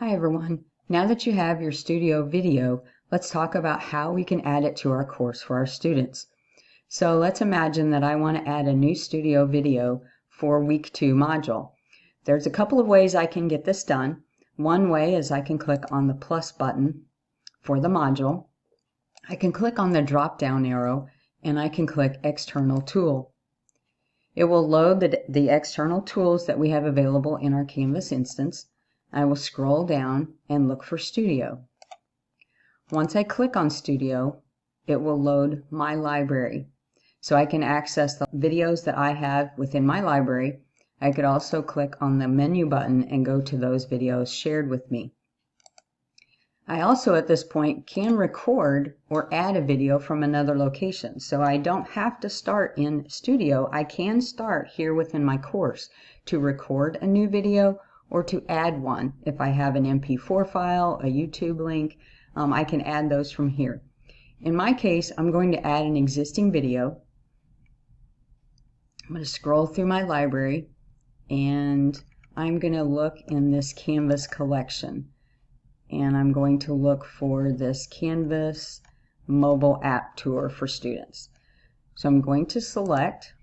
Hi everyone. Now that you have your studio video, let's talk about how we can add it to our course for our students. So let's imagine that I want to add a new studio video for week 2 module. There's a couple of ways I can get this done. One way is I can click on the plus button for the module. I can click on the drop down arrow and I can click external tool. It will load the external tools that we have available in our Canvas instance. I will scroll down and look for Studio. Once I click on Studio, it will load my library. So I can access the videos that I have within my library. I could also click on the menu button and go to those videos shared with me. I also at this point can record or add a video from another location. So I don't have to start in Studio. I can start here within my course to record a new video or to add one. If I have an MP4 file, a YouTube link, I can add those from here. In my case, I'm going to add an existing video. I'm going to scroll through my library and I'm going to look in this Canvas collection. And I'm going to look for this Canvas mobile app tour for students. So I'm going to select.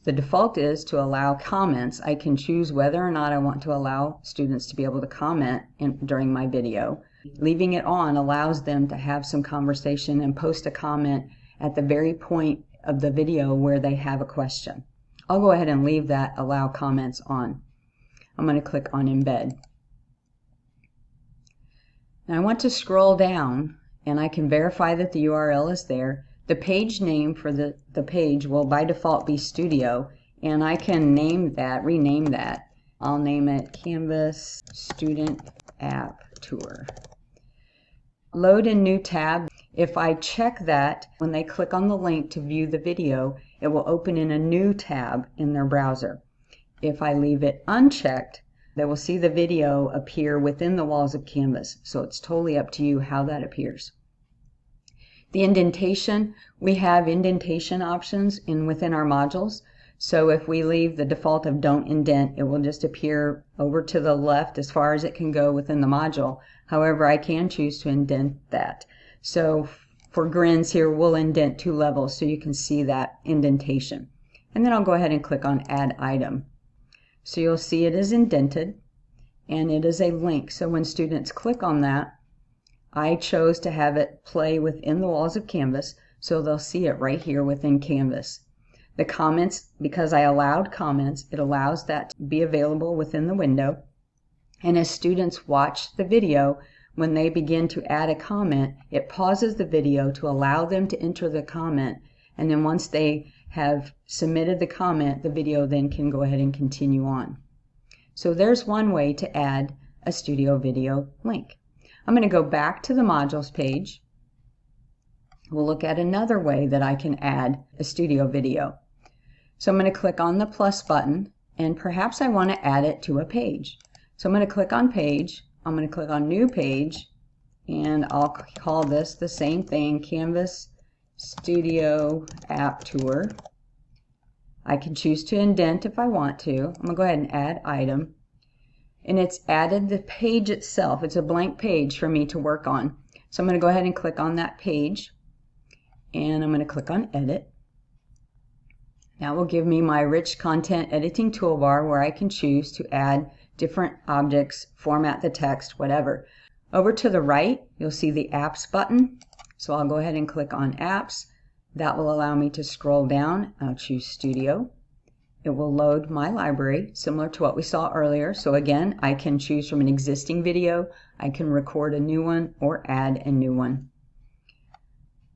The default is to allow comments. I can choose whether or not I want to allow students to be able to comment during my video. Leaving it on allows them to have some conversation and post a comment at the very point of the video where they have a question. I'll go ahead and leave that allow comments on. I'm going to click on embed. Now I want to scroll down and I can verify that the URL is there. The page name for the page will by default be Studio, and I can rename that. I'll name it Canvas Student App Tour. Load in new tab. If I check that, when they click on the link to view the video, it will open in a new tab in their browser. If I leave it unchecked, they will see the video appear within the walls of Canvas. So it's totally up to you how that appears. The indentation, we have indentation options within our modules. So if we leave the default of don't indent, it will just appear over to the left as far as it can go within the module. However, I can choose to indent that. So for grins here, we'll indent 2 levels so you can see that indentation. And then I'll go ahead and click on add item. So you'll see it is indented and it is a link. So when students click on that, I chose to have it play within the walls of Canvas, so they'll see it right here within Canvas. The comments, because I allowed comments, it allows that to be available within the window. And as students watch the video, when they begin to add a comment, it pauses the video to allow them to enter the comment. And then once they have submitted the comment, the video then can go ahead and continue on. So there's one way to add a studio video link. I'm going to go back to the modules page. We'll look at another way that I can add a studio video. So I'm going to click on the plus button and perhaps I want to add it to a page. So I'm going to click on page. I'm going to click on new page and I'll call this the same thing, Canvas Studio App Tour. I can choose to indent if I want to. I'm going to go ahead and add item. And it's added the page itself. It's a blank page for me to work on. So I'm going to go ahead and click on that page. And I'm going to click on edit. Now it will give me my rich content editing toolbar where I can choose to add different objects, format the text, whatever. Over to the right, you'll see the apps button. So I'll go ahead and click on apps. That will allow me to scroll down. I'll choose Studio. It will load my library, similar to what we saw earlier. So again, I can choose from an existing video, I can record a new one, or add a new one.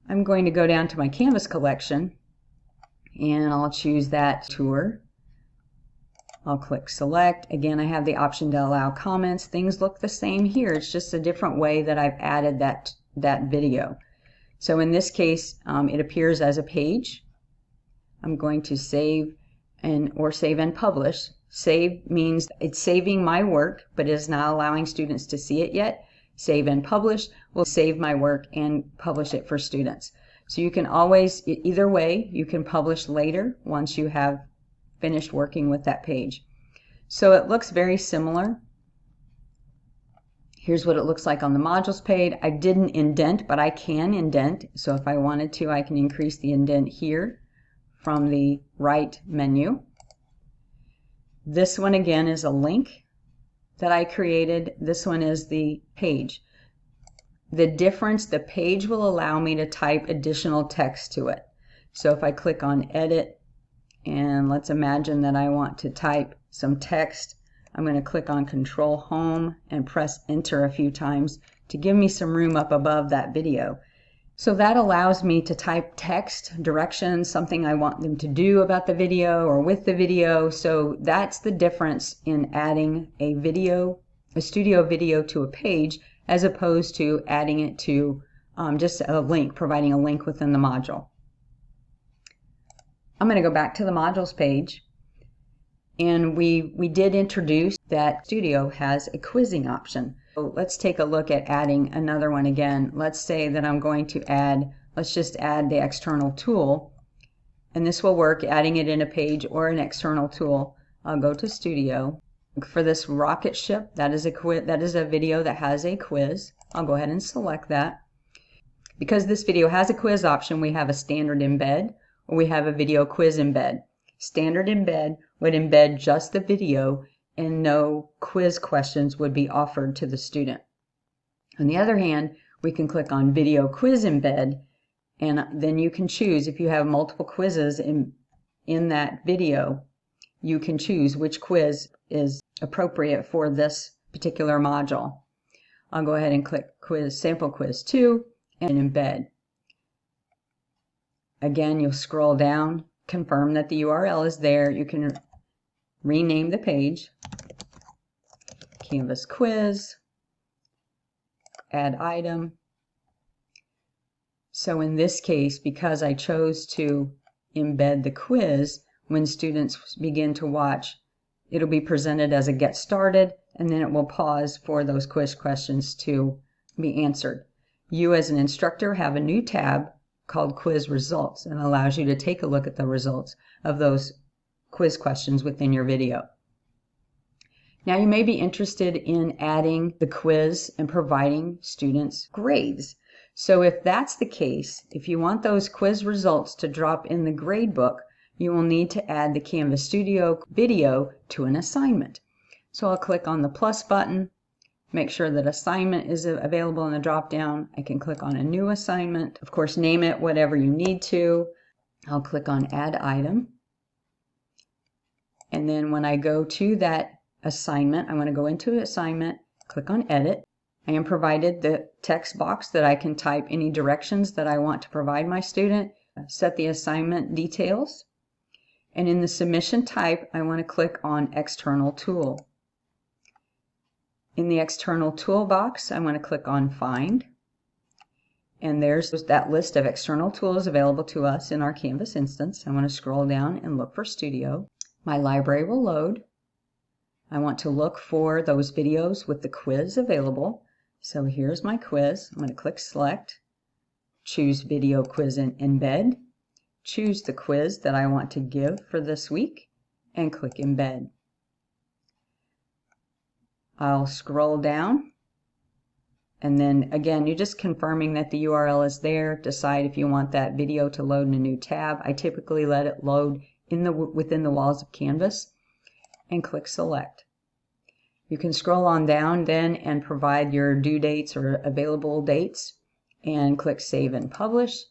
I'm going to go down to my Canvas collection, and I'll choose that tour. I'll click select. Again, I have the option to allow comments. Things look the same here. It's just a different way that I've added that video. So in this case, it appears as a page. I'm going to save or save and publish. Save means it's saving my work, but it is not allowing students to see it yet. Save and publish will save my work and publish it for students. So you can always, either way, you can publish later once you have finished working with that page. So it looks very similar. Here's what it looks like on the modules page. I didn't indent, but I can indent. So if I wanted to, I can increase the indent here from the right menu. This one again is a link that I created. This one is the page. The difference, the page will allow me to type additional text to it. So if I click on edit, and let's imagine that I want to type some text, I'm going to click on Control Home and press Enter a few times to give me some room up above that video. So that allows me to type text, directions, something I want them to do about the video or with the video. So that's the difference in adding a video, a studio video to a page, as opposed to adding it to just a link, providing a link within the module. I'm going to go back to the modules page, and we did introduce that Studio has a quizzing option. So let's take a look at adding another one again. Let's say that I'm going to add, let's just add the external tool, and this will work adding it in a page or an external tool. I'll go to Studio. For this rocket ship, that is a video that has a quiz. I'll go ahead and select that. Because this video has a quiz option, we have a standard embed, or we have a video quiz embed. Standard embed would embed just the video and no quiz questions would be offered to the student. On the other hand, we can click on video quiz embed, and then you can choose, if you have multiple quizzes in that video, you can choose which quiz is appropriate for this particular module. I'll go ahead and click quiz, sample quiz 2 and embed. Again, you'll scroll down, confirm that the URL is there. You can rename the page, Canvas quiz, add item. So in this case, because I chose to embed the quiz, when students begin to watch, it'll be presented as a get started, and then it will pause for those quiz questions to be answered. You as an instructor have a new tab called Quiz Results, and allows you to take a look at the results of those quiz questions within your video. Now you may be interested in adding the quiz and providing students grades. So if that's the case, if you want those quiz results to drop in the grade book, you will need to add the Canvas Studio video to an assignment. So I'll click on the plus button, make sure that assignment is available in the drop down. I can click on a new assignment. Of course, name it whatever you need to. I'll click on add item. And then when I go to that assignment, I want to go into assignment, click on edit. I am provided the text box that I can type any directions that I want to provide my student, set the assignment details, and in the submission type, I want to click on external tool. In the external toolbox, I want to click on Find, and there's that list of external tools available to us in our Canvas instance. I want to scroll down and look for Studio. My library will load. I want to look for those videos with the quiz available. So here's my quiz. I'm going to click Select, choose Video Quiz and Embed, choose the quiz that I want to give for this week, and click Embed. I'll scroll down, and then again, you're just confirming that the URL is there. Decide if you want that video to load in a new tab. I typically let it load within the walls of Canvas, and click Select. You can scroll on down then and provide your due dates or available dates, and click Save and Publish.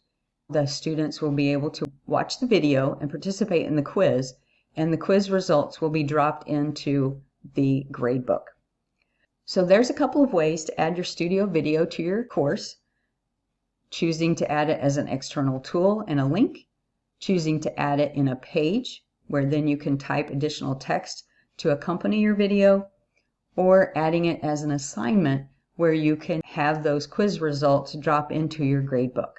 The students will be able to watch the video and participate in the quiz, and the quiz results will be dropped into the gradebook. So there's a couple of ways to add your studio video to your course: choosing to add it as an external tool and a link, choosing to add it in a page where then you can type additional text to accompany your video, or adding it as an assignment where you can have those quiz results drop into your gradebook.